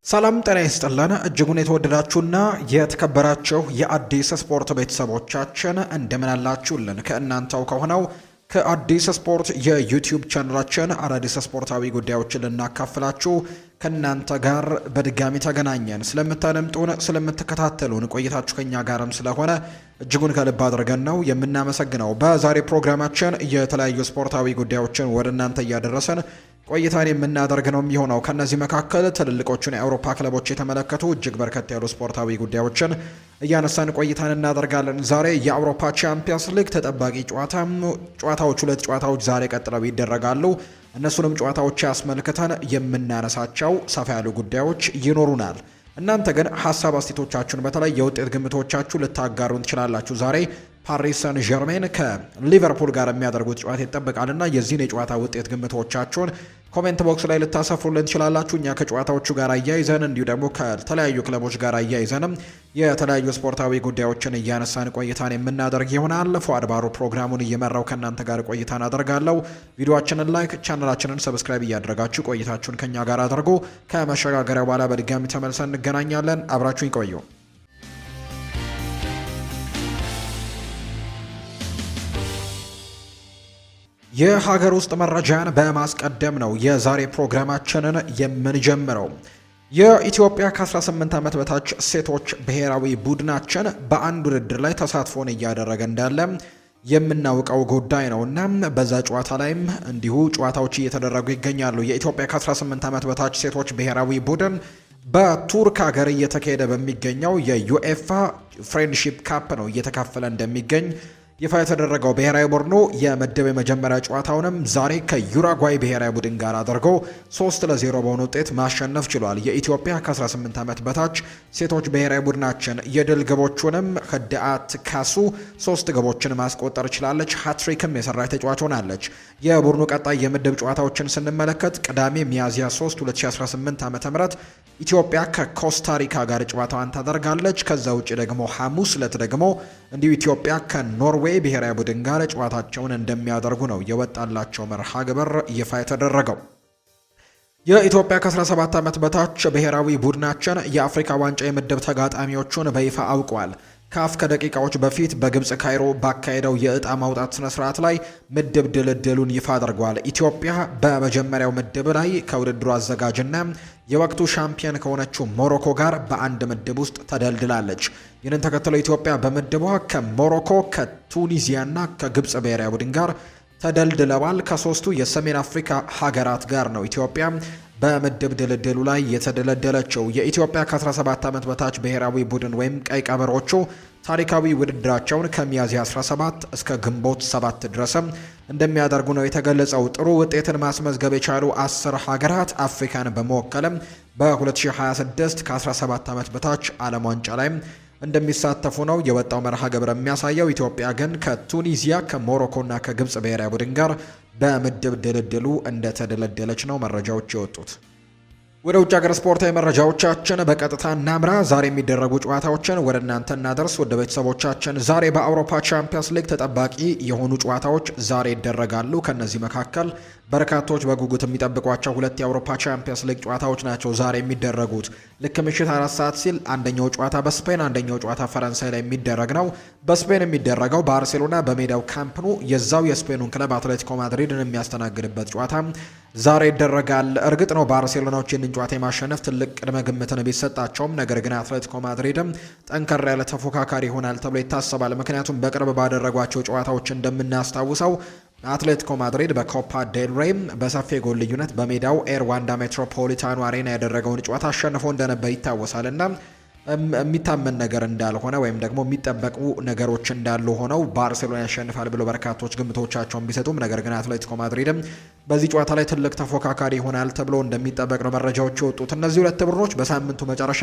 ሰላም ጤና ይስጥልን እጅጉን የተወደዳችሁና የተከበራችሁ የአዲስ ስፖርት ቤተሰቦቻችን እንደምን አላችሁልን? ከእናንተው ከሆነው ከአዲስ ስፖርት የዩቲዩብ ቻናላችን አዳዲስ ስፖርታዊ ጉዳዮችን ልናካፍላችሁ ከእናንተ ጋር በድጋሚ ተገናኘን። ስለምታደምጡን ስለምትከታተሉን ቆይታችሁ ከኛ ጋርም ስለሆነ እጅጉን ከልብ አድርገን ነው የምናመሰግነው። በዛሬ ፕሮግራማችን የተለያዩ ስፖርታዊ ጉዳዮችን ወደ እናንተ እያደረሰን ቆይታን የምናደርግ ነው የሚሆነው። ከነዚህ መካከል ትልልቆቹን የአውሮፓ ክለቦች የተመለከቱ እጅግ በርከት ያሉ ስፖርታዊ ጉዳዮችን እያነሳን ቆይታን እናደርጋለን። ዛሬ የአውሮፓ ቻምፒየንስ ሊግ ተጠባቂ ሁለት ጨዋታዎች ዛሬ ቀጥለው ይደረጋሉ። እነሱንም ጨዋታዎች ያስመልክተን የምናነሳቸው ሰፋ ያሉ ጉዳዮች ይኖሩናል። እናንተ ግን ሀሳብ አስተያየቶቻችሁን በተለይ የውጤት ግምቶቻችሁ ልታጋሩን ትችላላችሁ። ዛሬ ፓሪስ ሰን ዠርሜን ከሊቨርፑል ጋር የሚያደርጉት ጨዋታ ይጠበቃልና የዚህን የጨዋታ ውጤት ግምቶቻችሁን ኮሜንት ቦክስ ላይ ልታሰፍሩልን ትችላላችሁ። እኛ ከጨዋታዎቹ ጋር አያይዘን እንዲሁ ደግሞ ከተለያዩ ክለቦች ጋር አያይዘንም የተለያዩ ስፖርታዊ ጉዳዮችን እያነሳን ቆይታን የምናደርግ ይሆናል። ፉአድ ባሩ ፕሮግራሙን እየመራው ከእናንተ ጋር ቆይታን አደርጋለሁ። ቪዲዮአችንን ላይክ፣ ቻናላችንን ሰብስክራይብ እያደረጋችሁ ቆይታችሁን ከኛ ጋር አድርጉ። ከመሸጋገሪያ በኋላ በድጋሚ ተመልሰን እንገናኛለን። አብራችሁን ቆዩ። የሀገር ውስጥ መረጃን በማስቀደም ነው የዛሬ ፕሮግራማችንን የምንጀምረው። የኢትዮጵያ ከ18 ዓመት በታች ሴቶች ብሔራዊ ቡድናችን በአንድ ውድድር ላይ ተሳትፎን እያደረገ እንዳለ የምናውቀው ጉዳይ ነው እና በዛ ጨዋታ ላይም እንዲሁ ጨዋታዎች እየተደረጉ ይገኛሉ። የኢትዮጵያ ከ18 ዓመት በታች ሴቶች ብሔራዊ ቡድን በቱርክ ሀገር እየተካሄደ በሚገኘው የዩኤፋ ፍሬንድሺፕ ካፕ ነው እየተካፈለ እንደሚገኝ ይፋ የተደረገው። ብሔራዊ ቡድኑ የምድብ የመጀመሪያ ጨዋታውንም ዛሬ ከዩራጓይ ብሔራዊ ቡድን ጋር አድርጎ 3-0 በሆነ ውጤት ማሸነፍ ችሏል። የኢትዮጵያ ከ18 ዓመት በታች ሴቶች ብሔራዊ ቡድናችን የድል ግቦቹንም ህድአት ካሱ 3 ግቦችን ማስቆጠር ችላለች። ሃትሪክም የሰራች ተጫዋች ሆናለች። የቡድኑ ቀጣይ የምድብ ጨዋታዎችን ስንመለከት ቅዳሜ ሚያዝያ 3 2018 ዓ.ም ኢትዮጵያ ከኮስታሪካ ጋር ጨዋታዋን ታደርጋለች። ከዛ ውጭ ደግሞ ሐሙስ ዕለት ደግሞ እንዲሁ ኢትዮጵያ ከኖርዌይ ብሔራዊ ቡድን ጋር ጨዋታቸውን እንደሚያደርጉ ነው የወጣላቸው መርሃ ግብር ይፋ የተደረገው። የኢትዮጵያ ከ17 ዓመት በታች ብሔራዊ ቡድናችን የአፍሪካ ዋንጫ የምድብ ተጋጣሚዎቹን በይፋ አውቋል። ካፍ ከደቂቃዎች በፊት በግብጽ ካይሮ ባካሄደው የእጣ ማውጣት ስነ ስርዓት ላይ ምድብ ድልድሉን ይፋ አድርጓል። ኢትዮጵያ በመጀመሪያው ምድብ ላይ ከውድድሩ አዘጋጅና የወቅቱ ሻምፒዮን ከሆነችው ሞሮኮ ጋር በአንድ ምድብ ውስጥ ተደልድላለች። ይህንን ተከትሎ ኢትዮጵያ በምድቧ ከሞሮኮ ከቱኒዚያና ከግብጽ ብሔራዊ ቡድን ጋር ተደልድለዋል። ከሶስቱ የሰሜን አፍሪካ ሀገራት ጋር ነው ኢትዮጵያ በምድብ ድልድሉ ላይ የተደለደለችው። የኢትዮጵያ ከ17 ዓመት በታች ብሔራዊ ቡድን ወይም ቀይ ቀበሮቹ ታሪካዊ ውድድራቸውን ከሚያዝያ 17 እስከ ግንቦት 7 ድረስም እንደሚያደርጉ ነው የተገለጸው። ጥሩ ውጤትን ማስመዝገብ የቻሉ 10 ሀገራት አፍሪካን በመወከልም በ2026 ከ17 ዓመት በታች ዓለም ዋንጫ ላይ እንደሚሳተፉ ነው የወጣው መርሃ ግብር የሚያሳየው። ኢትዮጵያ ግን ከቱኒዚያ ከሞሮኮና ከግብጽ ብሔራዊ ቡድን ጋር በምድብ ድልድሉ እንደተደለደለች ነው መረጃዎች የወጡት። ወደ ውጭ ሀገር ስፖርታዊ መረጃዎቻችን በቀጥታ እናምራ። ዛሬ የሚደረጉ ጨዋታዎችን ወደ እናንተ እናደርስ። ወደ ቤተሰቦቻችን ዛሬ በአውሮፓ ቻምፒየንስ ሊግ ተጠባቂ የሆኑ ጨዋታዎች ዛሬ ይደረጋሉ። ከነዚህ መካከል በርካቶች በጉጉት የሚጠብቋቸው ሁለት የአውሮፓ ቻምፒየንስ ሊግ ጨዋታዎች ናቸው ዛሬ የሚደረጉት። ልክ ምሽት 4 ሰዓት ሲል አንደኛው ጨዋታ በስፔን አንደኛው ጨዋታ ፈረንሳይ ላይ የሚደረግ ነው። በስፔን የሚደረገው ባርሴሎና በሜዳው ካምፕ ኑ የዛው የስፔኑን ክለብ አትሌቲኮ ማድሪድን የሚያስተናግድበት ጨዋታ ዛሬ ይደረጋል። እርግጥ ነው ባርሴሎናዎች ይህንን ጨዋታ የማሸነፍ ትልቅ ቅድመ ግምትን ቢሰጣቸውም ነገር ግን አትሌቲኮ ማድሪድም ጠንከር ያለ ተፎካካሪ ይሆናል ተብሎ ይታሰባል። ምክንያቱም በቅርብ ባደረጓቸው ጨዋታዎች እንደምናስታውሰው አትሌቲኮ ማድሪድ በኮፓ ዴል ሬይ በሰፊ ጎል ልዩነት በሜዳው ኤር ዋንዳ ሜትሮፖሊታኖ አሬና ያደረገውን ጨዋታ አሸንፎ እንደነበር ይታወሳልና የሚታመን ነገር እንዳልሆነ ወይም ደግሞ የሚጠበቁ ነገሮች እንዳሉ ሆነው ባርሴሎና ያሸንፋል ብሎ በርካቶች ግምቶቻቸውን ቢሰጡም ነገር ግን አትሌቲኮ ማድሪድም በዚህ ጨዋታ ላይ ትልቅ ተፎካካሪ ይሆናል ተብሎ እንደሚጠበቅ ነው መረጃዎች የወጡት። እነዚህ ሁለት ቡድኖች በሳምንቱ መጨረሻ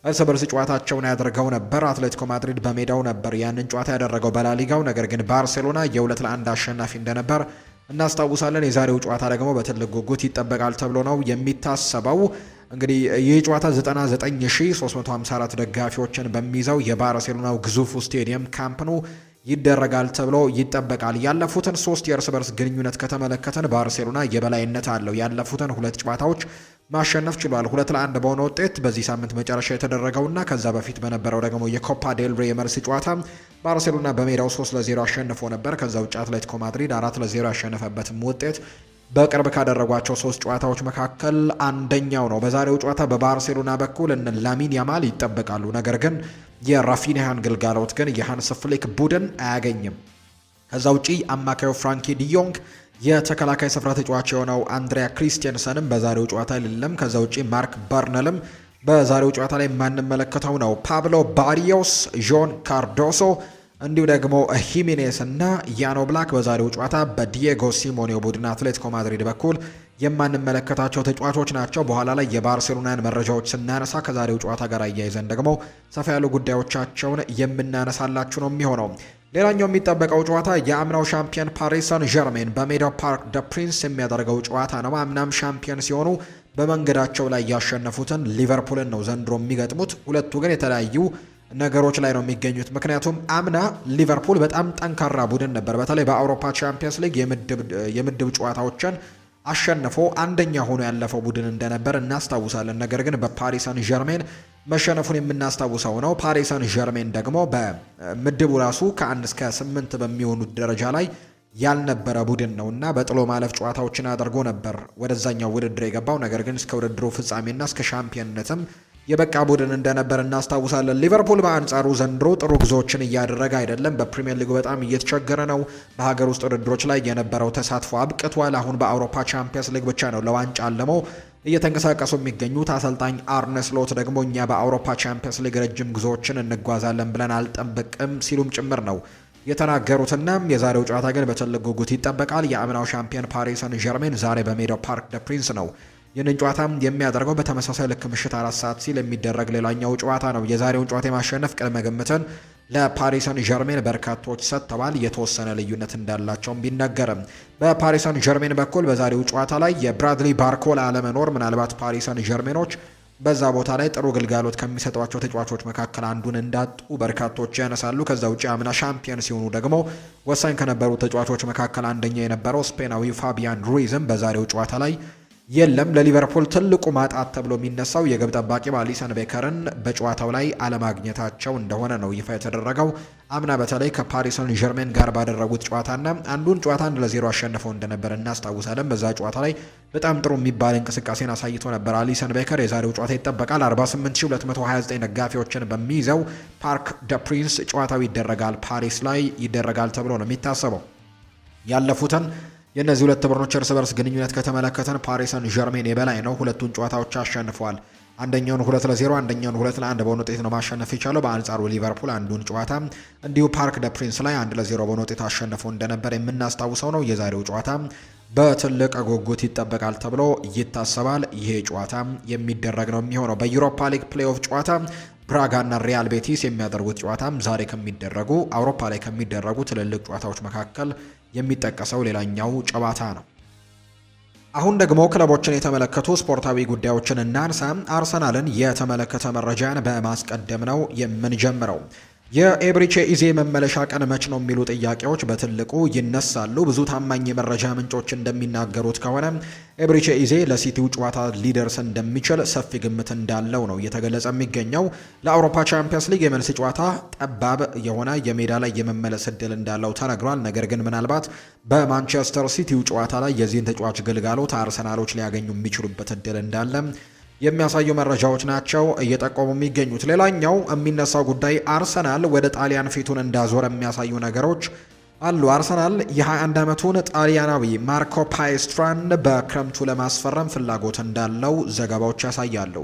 እርስ በርስ ጨዋታቸውን ያደርገው ነበር። አትሌቲኮ ማድሪድ በሜዳው ነበር ያንን ጨዋታ ያደረገው በላሊጋው። ነገር ግን ባርሴሎና የ2-1 አሸናፊ እንደነበር እናስታውሳለን። የዛሬው ጨዋታ ደግሞ በትልቅ ጉጉት ይጠበቃል ተብሎ ነው የሚታሰበው። እንግዲህ ይህ ጨዋታ 99354 ደጋፊዎችን በሚይዘው የባርሴሎናው ግዙፍ ስቴዲየም ካምፕ ኑ ይደረጋል ተብሎ ይጠበቃል። ያለፉትን 3 የእርስ በርስ ግንኙነት ከተመለከተን ባርሴሎና የበላይነት አለው። ያለፉትን 2 ጨዋታዎች ማሸነፍ ችሏል። 2-1 በሆነ ውጤት በዚህ ሳምንት መጨረሻ የተደረገውና ከዛ በፊት በነበረው ደግሞ የኮፓ ዴል ሬ የመልስ ጨዋታ ባርሴሎና በሜዳው 3-0 አሸንፎ ነበር። ከዛ ውጭ አትሌቲኮ ማድሪድ 4-0 ያሸነፈበትም ውጤት በቅርብ ካደረጓቸው 3 ጨዋታዎች መካከል አንደኛው ነው። በዛሬው ጨዋታ በባርሴሎና በኩል እነ ላሚን ያማል ይጠበቃሉ። ነገር ግን የራፊኒያን ግልጋሎት ግን የሃንስ ፍሊክ ቡድን አያገኝም። ከዛ ውጪ አማካዩ ፍራንኪ ዲዮንግ፣ የተከላካይ ስፍራ ተጫዋች የሆነው አንድሪያ ክሪስቲያንሰንም በዛሬው ጨዋታ የለም። ከዛ ውጪ ማርክ በርነልም በዛሬው ጨዋታ ላይ የማንመለከተው ነው። ፓብሎ ባሪዮስ፣ ዦን ካርዶሶ እንዲሁ ደግሞ ሂሜኔስ እና ያኖ ብላክ በዛሬው ጨዋታ በዲየጎ ሲሞኔው ቡድን አትሌቲኮ ማድሪድ በኩል የማንመለከታቸው ተጫዋቾች ናቸው። በኋላ ላይ የባርሴሎናን መረጃዎች ስናነሳ ከዛሬው ጨዋታ ጋር አያይዘን ደግሞ ሰፋ ያሉ ጉዳዮቻቸውን የምናነሳላችሁ ነው የሚሆነው። ሌላኛው የሚጠበቀው ጨዋታ የአምናው ሻምፒየን ፓሪስ ሳን ዠርሜን በሜዳው ፓርክ ደ ፕሪንስ የሚያደርገው ጨዋታ ነው። አምናም ሻምፒየን ሲሆኑ በመንገዳቸው ላይ ያሸነፉትን ሊቨርፑልን ነው ዘንድሮ የሚገጥሙት። ሁለቱ ግን የተለያዩ ነገሮች ላይ ነው የሚገኙት። ምክንያቱም አምና ሊቨርፑል በጣም ጠንካራ ቡድን ነበር። በተለይ በአውሮፓ ቻምፒየንስ ሊግ የምድብ ጨዋታዎችን አሸንፎ አንደኛ ሆኖ ያለፈው ቡድን እንደነበር እናስታውሳለን። ነገር ግን በፓሪስ ሳን ዠርሜን መሸነፉን የምናስታውሰው ነው። ፓሪስ ሳን ዠርሜን ደግሞ በምድቡ ራሱ ከ1 እስከ 8 በሚሆኑት ደረጃ ላይ ያልነበረ ቡድን ነው እና በጥሎ ማለፍ ጨዋታዎችን አድርጎ ነበር ወደዛኛው ውድድር የገባው። ነገር ግን እስከ ውድድሩ ፍጻሜና እስከ ሻምፒዮንነትም የበቃ ቡድን እንደነበር እናስታውሳለን። ሊቨርፑል በአንጻሩ ዘንድሮ ጥሩ ጉዞዎችን እያደረገ አይደለም። በፕሪሚየር ሊጉ በጣም እየተቸገረ ነው። በሀገር ውስጥ ውድድሮች ላይ የነበረው ተሳትፎ አብቅቷል። አሁን በአውሮፓ ቻምፒየንስ ሊግ ብቻ ነው ለዋንጫ አልመው እየተንቀሳቀሱ የሚገኙት። አሰልጣኝ አርነ ስሎት ደግሞ እኛ በአውሮፓ ቻምፒየንስ ሊግ ረጅም ጉዞዎችን እንጓዛለን ብለን አልጠብቅም ሲሉም ጭምር ነው የተናገሩትና የዛሬው ጨዋታ ግን በትልቅ ጉጉት ይጠበቃል። የአምናው ሻምፒየን ፓሪስ ሰን ዠርሜን ዛሬ በሜዳው ፓርክ ደ ፕሪንስ ነው ይህንን ጨዋታ የሚያደርገው። በተመሳሳይ ልክ ምሽት 4 ሰዓት ሲል የሚደረግ ሌላኛው ጨዋታ ነው። የዛሬውን ጨዋታ የማሸነፍ ቅድመ ግምትን ለፓሪስ ሰን ዠርሜን በርካቶች ሰጥተዋል። የተወሰነ ልዩነት እንዳላቸውም ቢነገርም በፓሪስ ሰን ዠርሜን በኩል በዛሬው ጨዋታ ላይ የብራድሊ ባርኮላ አለመኖር ምናልባት ፓሪስ ሰን ዠርሜኖች በዛ ቦታ ላይ ጥሩ ግልጋሎት ከሚሰጧቸው ተጫዋቾች መካከል አንዱን እንዳጡ በርካቶች ያነሳሉ። ከዛ ውጪ አምና ሻምፒየን ሲሆኑ ደግሞ ወሳኝ ከነበሩ ተጫዋቾች መካከል አንደኛ የነበረው ስፔናዊ ፋቢያን ሩይዝም በዛሬው ጨዋታ ላይ የለም። ለሊቨርፑል ትልቁ ማጣት ተብሎ የሚነሳው የግብ ጠባቂ አሊሰን ቤከርን በጨዋታው ላይ አለማግኘታቸው እንደሆነ ነው ይፋ የተደረገው። አምና በተለይ ከፓሪስ ሰን ዠርሜን ጋር ባደረጉት ጨዋታና አንዱን ጨዋታ 1-0 አሸንፈው እንደነበር እናስታውሳለን። በዛ ጨዋታ ላይ በጣም ጥሩ የሚባል እንቅስቃሴን አሳይቶ ነበር አሊሰን ቤከር። የዛሬው ጨዋታ ይጠበቃል። 48229 ደጋፊዎችን በሚይዘው ፓርክ ደ ፕሪንስ ጨዋታው ይደረጋል፣ ፓሪስ ላይ ይደረጋል ተብሎ ነው የሚታሰበው። ያለፉትን የእነዚህ ሁለት ቡድኖች እርስ በርስ ግንኙነት ከተመለከተን ፓሪስ ሰን ዠርሜን የበላይ ነው። ሁለቱን ጨዋታዎች አሸንፈዋል። አንደኛውን 2-0 አንደኛውን 2-1 በሆነ ውጤት ነው ማሸነፍ የቻለው። በአንጻሩ ሊቨርፑል አንዱን ጨዋታ እንዲሁ ፓርክ ደ ፕሪንስ ላይ 1-0 በሆነ ውጤት አሸንፎ እንደነበር የምናስታውሰው ነው። የዛሬው ጨዋታ በትልቅ ጉጉት ይጠበቃል ተብሎ ይታሰባል። ይሄ ጨዋታ የሚደረግ ነው የሚሆነው። በዩሮፓ ሊግ ፕሌይኦፍ ጨዋታ ብራጋና ሪያል ቤቲስ የሚያደርጉት ጨዋታም ዛሬ ከሚደረጉ አውሮፓ ላይ ከሚደረጉ ትልልቅ ጨዋታዎች መካከል የሚጠቀሰው ሌላኛው ጨዋታ ነው። አሁን ደግሞ ክለቦችን የተመለከቱ ስፖርታዊ ጉዳዮችን እናንሳ። አርሰናልን የተመለከተ መረጃን በማስቀደም ነው የምንጀምረው። የኤብሪቼ ኢዜ መመለሻ ቀን መች ነው የሚሉ ጥያቄዎች በትልቁ ይነሳሉ። ብዙ ታማኝ የመረጃ ምንጮች እንደሚናገሩት ከሆነ ኤብሪቼ ኢዜ ለሲቲው ጨዋታ ሊደርስ እንደሚችል ሰፊ ግምት እንዳለው ነው እየተገለጸ የሚገኘው። ለአውሮፓ ቻምፒየንስ ሊግ የመልስ ጨዋታ ጠባብ የሆነ የሜዳ ላይ የመመለስ እድል እንዳለው ተነግሯል። ነገር ግን ምናልባት በማንቸስተር ሲቲው ጨዋታ ላይ የዚህን ተጫዋች ግልጋሎት አርሰናሎች ሊያገኙ የሚችሉበት እድል እንዳለ የሚያሳዩ መረጃዎች ናቸው እየጠቆሙ የሚገኙት። ሌላኛው የሚነሳው ጉዳይ አርሰናል ወደ ጣሊያን ፊቱን እንዳዞረ የሚያሳዩ ነገሮች አሉ። አርሰናል የ21 ዓመቱን ጣሊያናዊ ማርኮ ፓይስትራን በክረምቱ ለማስፈረም ፍላጎት እንዳለው ዘገባዎች ያሳያሉ።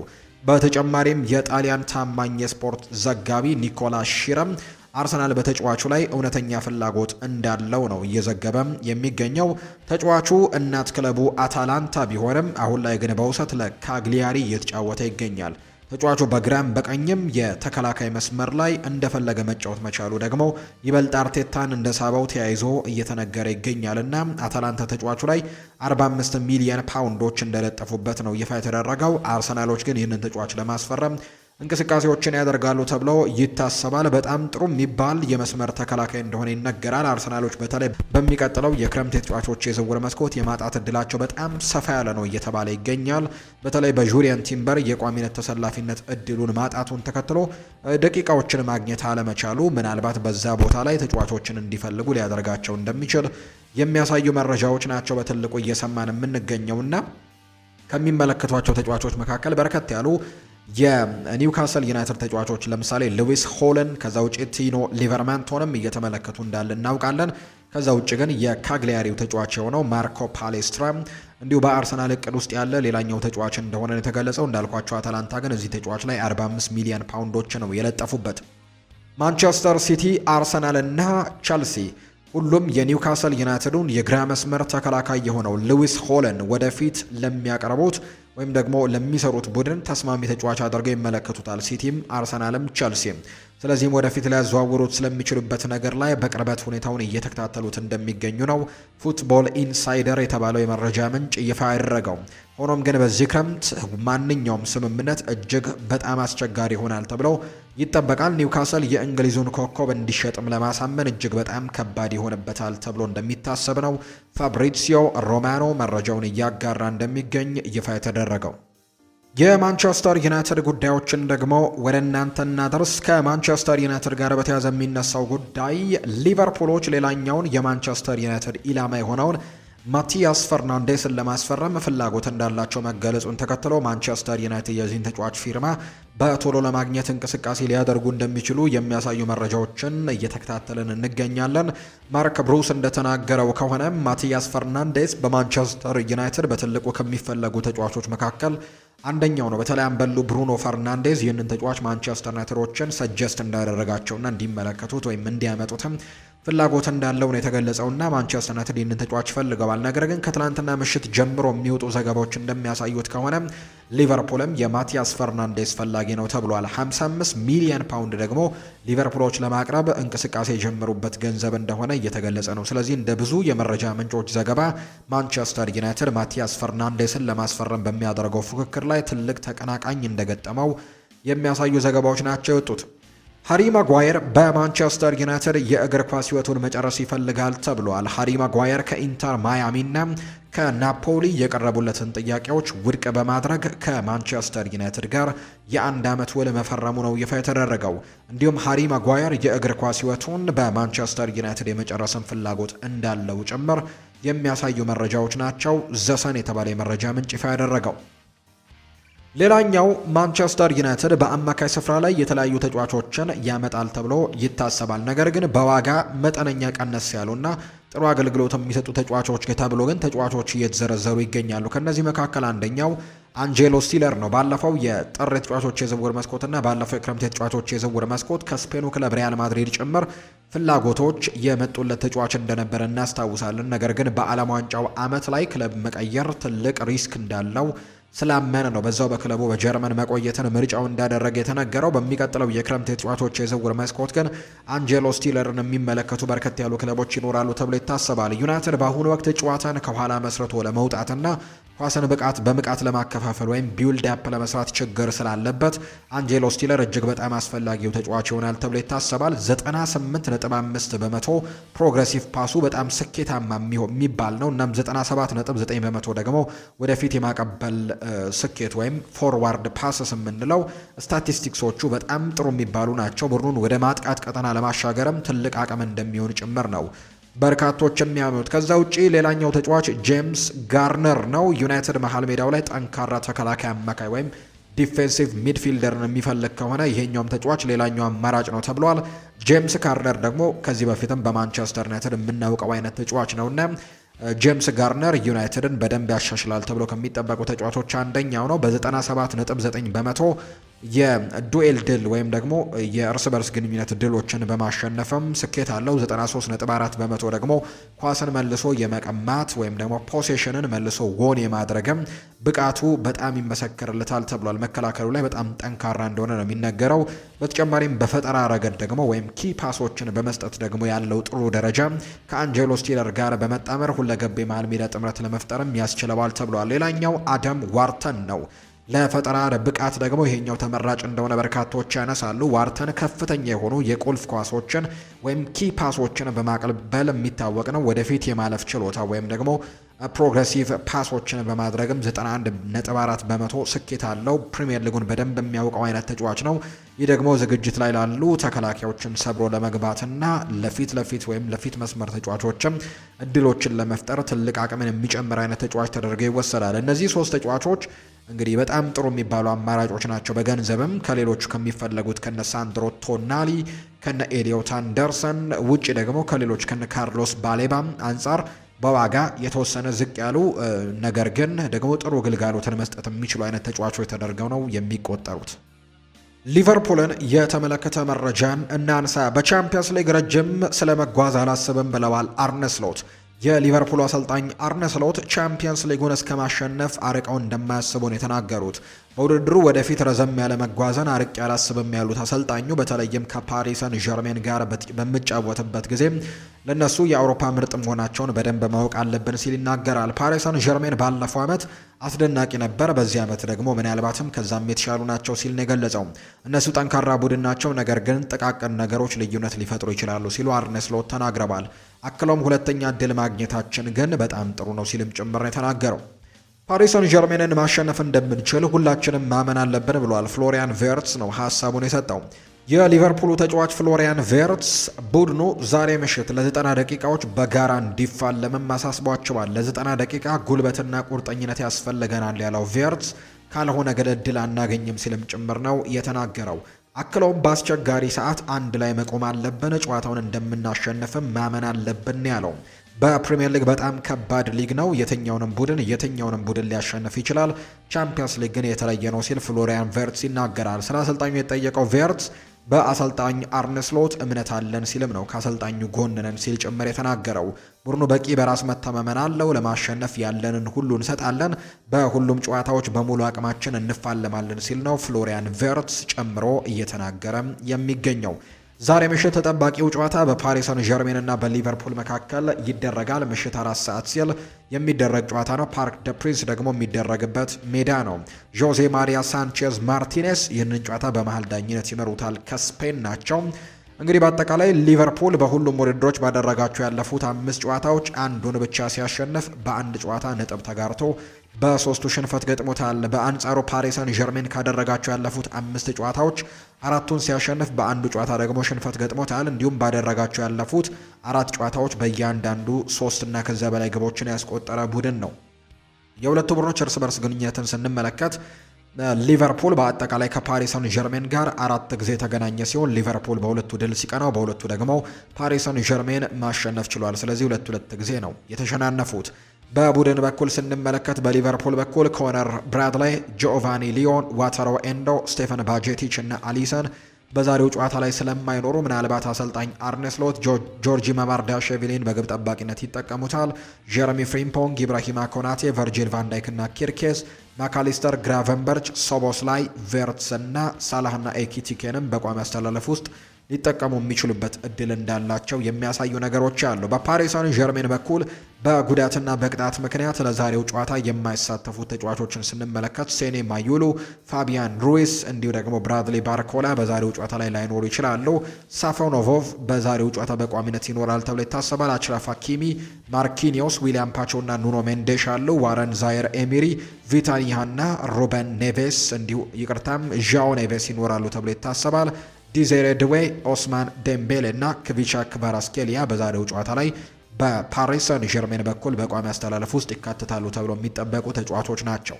በተጨማሪም የጣሊያን ታማኝ የስፖርት ዘጋቢ ኒኮላ ሺረም አርሰናል በተጫዋቹ ላይ እውነተኛ ፍላጎት እንዳለው ነው እየዘገበም የሚገኘው። ተጫዋቹ እናት ክለቡ አታላንታ ቢሆንም አሁን ላይ ግን በውሰት ለካግሊያሪ እየተጫወተ ይገኛል። ተጫዋቹ በግራም በቀኝም የተከላካይ መስመር ላይ እንደፈለገ መጫወት መቻሉ ደግሞ ይበልጥ አርቴታን እንደሳበው ተያይዞ እየተነገረ ይገኛልና አታላንታ ተጫዋቹ ላይ 45 ሚሊዮን ፓውንዶች እንደለጠፉበት ነው ይፋ የተደረገው። አርሰናሎች ግን ይህንን ተጫዋች ለማስፈረም እንቅስቃሴዎችን ያደርጋሉ ተብሎ ይታሰባል። በጣም ጥሩ የሚባል የመስመር ተከላካይ እንደሆነ ይነገራል። አርሰናሎች በተለይ በሚቀጥለው የክረምት የተጫዋቾች የዝውውር መስኮት የማጣት እድላቸው በጣም ሰፋ ያለ ነው እየተባለ ይገኛል። በተለይ በጁሪየን ቲምበር የቋሚነት ተሰላፊነት እድሉን ማጣቱን ተከትሎ ደቂቃዎችን ማግኘት አለመቻሉ ምናልባት በዛ ቦታ ላይ ተጫዋቾችን እንዲፈልጉ ሊያደርጋቸው እንደሚችል የሚያሳዩ መረጃዎች ናቸው በትልቁ እየሰማን የምንገኘውና ከሚመለከቷቸው ተጫዋቾች መካከል በርከት ያሉ የኒውካስል ዩናይትድ ተጫዋቾች ለምሳሌ ሉዊስ ሆለን ከዛ ውጪ ቲኖ ሊቨርማንቶንም እየተመለከቱ እንዳለ እናውቃለን። ከዛ ውጪ ግን የካግሊያሪው ተጫዋች የሆነው ማርኮ ፓሌስትራ እንዲሁ በአርሰናል እቅድ ውስጥ ያለ ሌላኛው ተጫዋች እንደሆነ የተገለጸው። እንዳልኳቸው አታላንታ ግን እዚህ ተጫዋች ላይ 45 ሚሊዮን ፓውንዶች ነው የለጠፉበት። ማንቸስተር ሲቲ፣ አርሰናል እና ቸልሲ ሁሉም የኒውካስል ዩናይትዱን የግራ መስመር ተከላካይ የሆነው ሉዊስ ሆለን ወደፊት ለሚያቀርቡት ወይም ደግሞ ለሚሰሩት ቡድን ተስማሚ ተጫዋች አድርገው ይመለከቱታል። ሲቲም አርሰናልም ቸልሲም። ስለዚህም ወደፊት ሊያዘዋውሩት ስለሚችሉበት ነገር ላይ በቅርበት ሁኔታውን እየተከታተሉት እንደሚገኙ ነው ፉትቦል ኢንሳይደር የተባለው የመረጃ ምንጭ ይፋ ያደረገው። ሆኖም ግን በዚህ ክረምት ማንኛውም ስምምነት እጅግ በጣም አስቸጋሪ ይሆናል ተብሎ ይጠበቃል። ኒውካስል የእንግሊዙን ኮከብ እንዲሸጥም ለማሳመን እጅግ በጣም ከባድ ይሆንበታል ተብሎ እንደሚታሰብ ነው ፋብሪዚዮ ሮማኖ መረጃውን እያጋራ እንደሚገኝ ይፋ የተደረገው። የማንቸስተር ዩናይትድ ጉዳዮችን ደግሞ ወደ እናንተ እናደርስ። ከማንቸስተር ዩናይትድ ጋር በተያያዘ የሚነሳው ጉዳይ ሊቨርፑሎች ሌላኛውን የማንቸስተር ዩናይትድ ኢላማ የሆነውን ማቲያስ ፈርናንዴስን ለማስፈረም ፍላጎት እንዳላቸው መገለጹን ተከትሎ ማንቸስተር ዩናይትድ የዚህን ተጫዋች ፊርማ በቶሎ ለማግኘት እንቅስቃሴ ሊያደርጉ እንደሚችሉ የሚያሳዩ መረጃዎችን እየተከታተልን እንገኛለን። ማርክ ብሩስ እንደተናገረው ከሆነ ማቲያስ ፈርናንዴስ በማንቸስተር ዩናይትድ በትልቁ ከሚፈለጉ ተጫዋቾች መካከል አንደኛው ነው። በተለይ አምበሉ ብሩኖ ፈርናንዴዝ ይህንን ተጫዋች ማንቸስተር ዩናይትዶችን ሰጀስት እንዳደረጋቸውና እንዲመለከቱት ወይም እንዲያመጡትም ፍላጎት እንዳለው ነው የተገለጸውና ማንቸስተር ዩናይትድ ይህንን ተጫዋች ፈልገዋል። ነገር ግን ከትላንትና ምሽት ጀምሮ የሚወጡ ዘገባዎች እንደሚያሳዩት ከሆነ ሊቨርፑልም የማቲያስ ፈርናንዴስ ፈላጊ ነው ተብሏል። 55 ሚሊዮን ፓውንድ ደግሞ ሊቨርፑሎች ለማቅረብ እንቅስቃሴ የጀመሩበት ገንዘብ እንደሆነ እየተገለጸ ነው። ስለዚህ እንደ ብዙ የመረጃ ምንጮች ዘገባ ማንቸስተር ዩናይትድ ማቲያስ ፈርናንዴስን ለማስፈረም በሚያደርገው ፉክክር ላይ ትልቅ ተቀናቃኝ እንደገጠመው የሚያሳዩ ዘገባዎች ናቸው የወጡት። ሃሪ ማጓየር በማንቸስተር ዩናይትድ የእግር ኳስ ሕይወቱን መጨረስ ይፈልጋል ተብሏል። ሃሪ ማጓየር ከኢንተር ማያሚና ከናፖሊ የቀረቡለትን ጥያቄዎች ውድቅ በማድረግ ከማንቸስተር ዩናይትድ ጋር የ1 ዓመት ውል መፈረሙ ነው ይፋ የተደረገው። እንዲሁም ሃሪ ማጓየር የእግር ኳስ ሕይወቱን በማንቸስተር ዩናይትድ የመጨረስን ፍላጎት እንዳለው ጭምር የሚያሳዩ መረጃዎች ናቸው ዘሰን የተባለ የመረጃ ምንጭ ይፋ ያደረገው። ሌላኛው ማንቸስተር ዩናይትድ በአማካይ ስፍራ ላይ የተለያዩ ተጫዋቾችን ያመጣል ተብሎ ይታሰባል። ነገር ግን በዋጋ መጠነኛ ቀነስ ያሉና ጥሩ አገልግሎት የሚሰጡ ተጫዋቾች ተብሎ ግን ተጫዋቾች እየተዘረዘሩ ይገኛሉ። ከነዚህ መካከል አንደኛው አንጄሎ ስቲለር ነው። ባለፈው የጥር የተጫዋቾች የዝውውር መስኮትና ባለፈው የክረምት የተጫዋቾች የዝውውር መስኮት ከስፔኑ ክለብ ሪያል ማድሪድ ጭምር ፍላጎቶች የመጡለት ተጫዋች እንደነበረ እናስታውሳለን። ነገር ግን በዓለም ዋንጫው ዓመት ላይ ክለብ መቀየር ትልቅ ሪስክ እንዳለው ስላመነ ነው በዛው በክለቡ በጀርመን መቆየትን ምርጫው እንዳደረገ የተነገረው። በሚቀጥለው የክረምት የተጫዋቾች የዝውውር መስኮት ግን አንጄሎ ስቲለርን የሚመለከቱ በርከት ያሉ ክለቦች ይኖራሉ ተብሎ ይታሰባል። ዩናይትድ በአሁኑ ወቅት ጨዋታን ከኋላ መስርቶ ለመውጣትና ኳስን በምቃት ለማከፋፈል ወይም ቢውልድ አፕ ለመስራት ችግር ስላለበት አንጄሎ ስቲለር እጅግ በጣም አስፈላጊው ተጫዋች ይሆናል ተብሎ ይታሰባል። 98.5 በመቶ ፕሮግሬሲቭ ፓሱ በጣም ስኬታማ የሚባል ነው። እናም 97.9 በመቶ ደግሞ ወደፊት የማቀበል ስኬት ወይም ፎርዋርድ ፓስስ የምንለው ስታቲስቲክሶቹ በጣም ጥሩ የሚባሉ ናቸው። ቡድኑን ወደ ማጥቃት ቀጠና ለማሻገርም ትልቅ አቅም እንደሚሆን ጭምር ነው በርካቶች የሚያምኑት። ከዛ ውጪ ሌላኛው ተጫዋች ጄምስ ጋርነር ነው። ዩናይትድ መሃል ሜዳው ላይ ጠንካራ ተከላካይ አማካይ ወይም ዲፌንሲቭ ሚድፊልደርን የሚፈልግ ከሆነ ይሄኛውም ተጫዋች ሌላኛው አማራጭ ነው ተብሏል። ጄምስ ጋርነር ደግሞ ከዚህ በፊትም በማንቸስተር ዩናይትድ የምናውቀው አይነት ተጫዋች ነውና ጄምስ ጋርነር ዩናይትድን በደንብ ያሻሽላል ተብሎ ከሚጠበቁ ተጫዋቾች አንደኛው ነው። በ97.9 በመቶ የዱኤል ድል ወይም ደግሞ የእርስ በርስ ግንኙነት ድሎችን በማሸነፍም ስኬት አለው። 93.4 በመቶ ደግሞ ኳስን መልሶ የመቀማት ወይም ደግሞ ፖሴሽንን መልሶ ጎን የማድረግም ብቃቱ በጣም ይመሰከርለታል ተብሏል። መከላከሉ ላይ በጣም ጠንካራ እንደሆነ ነው የሚነገረው። በተጨማሪም በፈጠራ ረገድ ደግሞ ወይም ኪ ፓሶችን በመስጠት ደግሞ ያለው ጥሩ ደረጃ ከአንጄሎ ስቲለር ጋር በመጣመር ሁለገብ የመሃል ሜዳ ጥምረት ለመፍጠርም ያስችለዋል ተብሏል። ሌላኛው አደም ዋርተን ነው። ለፈጠራ ብቃት ደግሞ ይሄኛው ተመራጭ እንደሆነ በርካቶች ያነሳሉ። ዋርተን ከፍተኛ የሆኑ የቁልፍ ኳሶችን ወይም ኪ ፓሶችን በማቀበል የሚታወቅ ነው። ወደፊት የማለፍ ችሎታ ወይም ደግሞ ፕሮግሬሲቭ ፓሶችን በማድረግም 91.4 በመቶ ስኬት አለው። ፕሪሚየር ሊጉን በደንብ የሚያውቀው አይነት ተጫዋች ነው። ይህ ደግሞ ዝግጅት ላይ ላሉ ተከላካዮችን ሰብሮ ለመግባትና ለፊት ወይም ለፊት መስመር ተጫዋቾችም እድሎችን ለመፍጠር ትልቅ አቅምን የሚጨምር አይነት ተጫዋች ተደርገው ይወሰዳል። እነዚህ ሶስት ተጫዋቾች እንግዲህ በጣም ጥሩ የሚባሉ አማራጮች ናቸው። በገንዘብም ከሌሎቹ ከሚፈለጉት ከነ ሳንድሮ ቶናሊ ከነ ኤሊዮት አንደርሰን ውጪ ደግሞ ከሌሎች ከነ ካርሎስ ባሌባ አንጻር በዋጋ የተወሰነ ዝቅ ያሉ ነገር ግን ደግሞ ጥሩ ግልጋሎትን መስጠት የሚችሉ አይነት ተጫዋቾች ተደርገው ነው የሚቆጠሩት። ሊቨርፑልን የተመለከተ መረጃን እናንሳ። በቻምፒየንስ ሊግ ረጅም ስለመጓዝ አላስብም ብለዋል አርነ ስሎት። የሊቨርፑል አሰልጣኝ አርነ ስሎት ቻምፒየንስ ሊጉን እስከ ማሸነፍ አርቀው እንደማያስቡ ነው የተናገሩት። በውድድሩ ወደፊት ረዘም ያለ መጓዘን አርቄ አላስብም ያሉት አሰልጣኙ በተለይም ከፓሪሰን ዠርሜን ጋር በምጫወትበት ጊዜ ለነሱ የአውሮፓ ምርጥ መሆናቸውን በደንብ ማወቅ አለብን ሲል ይናገራል። ፓሪሰን ዠርሜን ባለፈው ዓመት አስደናቂ ነበር፣ በዚህ ዓመት ደግሞ ምናልባትም ከዛም የተሻሉ ናቸው ሲል ነው የገለጸው። እነሱ ጠንካራ ቡድን ናቸው፣ ነገር ግን ጥቃቅን ነገሮች ልዩነት ሊፈጥሩ ይችላሉ ሲሉ አርነ ስሎት ተናግረዋል። አክለውም ሁለተኛ እድል ማግኘታችን ግን በጣም ጥሩ ነው ሲልም ጭምር ነው የተናገረው። ፓሪሰን ዠርሜንን ማሸነፍ እንደምንችል ሁላችንም ማመን አለብን ብሏል። ፍሎሪያን ቬርትስ ነው ሀሳቡን የሰጠው። የሊቨርፑሉ ተጫዋች ፍሎሪያን ቬርትስ ቡድኑ ዛሬ ምሽት ለ90 ደቂቃዎች በጋራ እንዲፋለምም አሳስቧቸዋል። ለ90 ደቂቃ ጉልበትና ቁርጠኝነት ያስፈልገናል ያለው ቬርትስ ካልሆነ ግን እድል አናገኝም ሲልም ጭምር ነው የተናገረው። አክለውም በአስቸጋሪ ሰዓት አንድ ላይ መቆም አለብን፣ ጨዋታውን እንደምናሸንፍም ማመን አለብን ያለው። በፕሪሚየር ሊግ በጣም ከባድ ሊግ ነው። የትኛውንም ቡድን ሊያሸንፍ ይችላል። ቻምፒየንስ ሊግ ግን የተለየ ነው ሲል ፍሎሪያን ቬርትስ ይናገራል። ስለ አሰልጣኙ የጠየቀው ቬርትስ በአሰልጣኝ አርነ ስሎት እምነት አለን ሲልም ነው ከአሰልጣኙ ጎን ነን ሲል ጭምር የተናገረው። ቡድኑ በቂ በራስ መተማመን አለው፣ ለማሸነፍ ያለንን ሁሉ እንሰጣለን፣ በሁሉም ጨዋታዎች በሙሉ አቅማችን እንፋለማለን ሲል ነው ፍሎሪያን ቬርትስ ጨምሮ እየተናገረ የሚገኘው። ዛሬ ምሽት ተጠባቂው ጨዋታ በፓሪሰን ዠርሜን እና በሊቨርፑል መካከል ይደረጋል። ምሽት 4 ሰዓት ሲል የሚደረግ ጨዋታ ነው። ፓርክ ደ ፕሪንስ ደግሞ የሚደረግበት ሜዳ ነው። ጆዜ ማሪያ ሳንቼዝ ማርቲኔስ ይህንን ጨዋታ በመሀል ዳኝነት ይመሩታል። ከስፔን ናቸው። እንግዲህ በአጠቃላይ ሊቨርፑል በሁሉም ውድድሮች ባደረጋቸው ያለፉት 5 ጨዋታዎች አንዱን ብቻ ሲያሸንፍ በአንድ ጨዋታ ነጥብ ተጋርቶ በ3ቱ ሽንፈት ገጥሞታል። በአንጻሩ ፓሪሰን ዠርሜን ካደረጋቸው ያለፉት 5 ጨዋታዎች 4ቱን ሲያሸንፍ በአንዱ ጨዋታ ደግሞ ሽንፈት ገጥሞታል። እንዲሁም ባደረጋቸው ያለፉት 4 ጨዋታዎች በእያንዳንዱ 3 እና ከዛ በላይ ግቦችን ያስቆጠረ ቡድን ነው። የሁለቱ ቡድኖች እርስ በርስ ግንኙነትን ስንመለከት ሊቨርፑል በአጠቃላይ ከፓሪሰን ዠርሜን ጋር 4 ጊዜ የተገናኘ ሲሆን ሊቨርፑል በሁለቱ ድል ሲቀናው በሁለቱ ደግሞ ፓሪሰን ዠርሜን ማሸነፍ ችሏል። ስለዚህ 2 ጊዜ ነው የተሸናነፉት። በቡድን በኩል ስንመለከት በሊቨርፑል በኩል ኮነር ብራድላይ፣ ጆቫኒ ሊዮን፣ ዋተሮ ኤንዶ፣ ስቴፈን ባጄቲች እና አሊሰን በዛሬው ጨዋታ ላይ ስለማይኖሩ ምናልባት አሰልጣኝ አርነ ስሎት ጆርጂ ማማርዳሽቪሊን በግብ ጠባቂነት ይጠቀሙታል። ጀረሚ ፍሪምፖንግ፣ ኢብራሂማ ኮናቴ፣ ቨርጂል ቫንዳይክ እና ኪርኬስ፣ ማካሊስተር፣ ግራቨንበርች፣ ሶቦስላይ፣ ቬርትስ እና ሳላህና ኤኪቲኬንም በቋሚ አስተላለፍ ውስጥ ሊጠቀሙ የሚችሉበት እድል እንዳላቸው የሚያሳዩ ነገሮች አሉ። በፓሪሰን ዠርሜን በኩል በጉዳትና በቅጣት ምክንያት ለዛሬው ጨዋታ የማይሳተፉት ተጫዋቾችን ስንመለከት ሴኔ ማዩሉ፣ ፋቢያን ሩይስ እንዲሁ ደግሞ ብራድሊ ባርኮላ በዛሬው ጨዋታ ላይ ላይኖሩ ይችላሉ። ሳፎኖቮቭ በዛሬው ጨዋታ በቋሚነት ይኖራል ተብሎ ይታሰባል። አችራፍ ሀኪሚ፣ ማርኪኒዮስ፣ ዊሊያም ፓቾ እና ኑኖ ሜንዴሽ አሉ። ዋረን ዛየር ኤሚሪ፣ ቪታኒያና ሩበን ኔቬስ ዣኦ ኔቬስ ይኖራሉ ተብሎ ይታሰባል። ዲዜሬ ድዌ፣ ኦስማን ዴምቤሌ እና ክቪቻ ክቫራስኬሊያ በዛሬው ጨዋታ ላይ በፓሪሰን ዠርሜን በኩል በቋሚ አስተላለፍ ውስጥ ይካተታሉ ተብሎ የሚጠበቁ ተጫዋቾች ናቸው።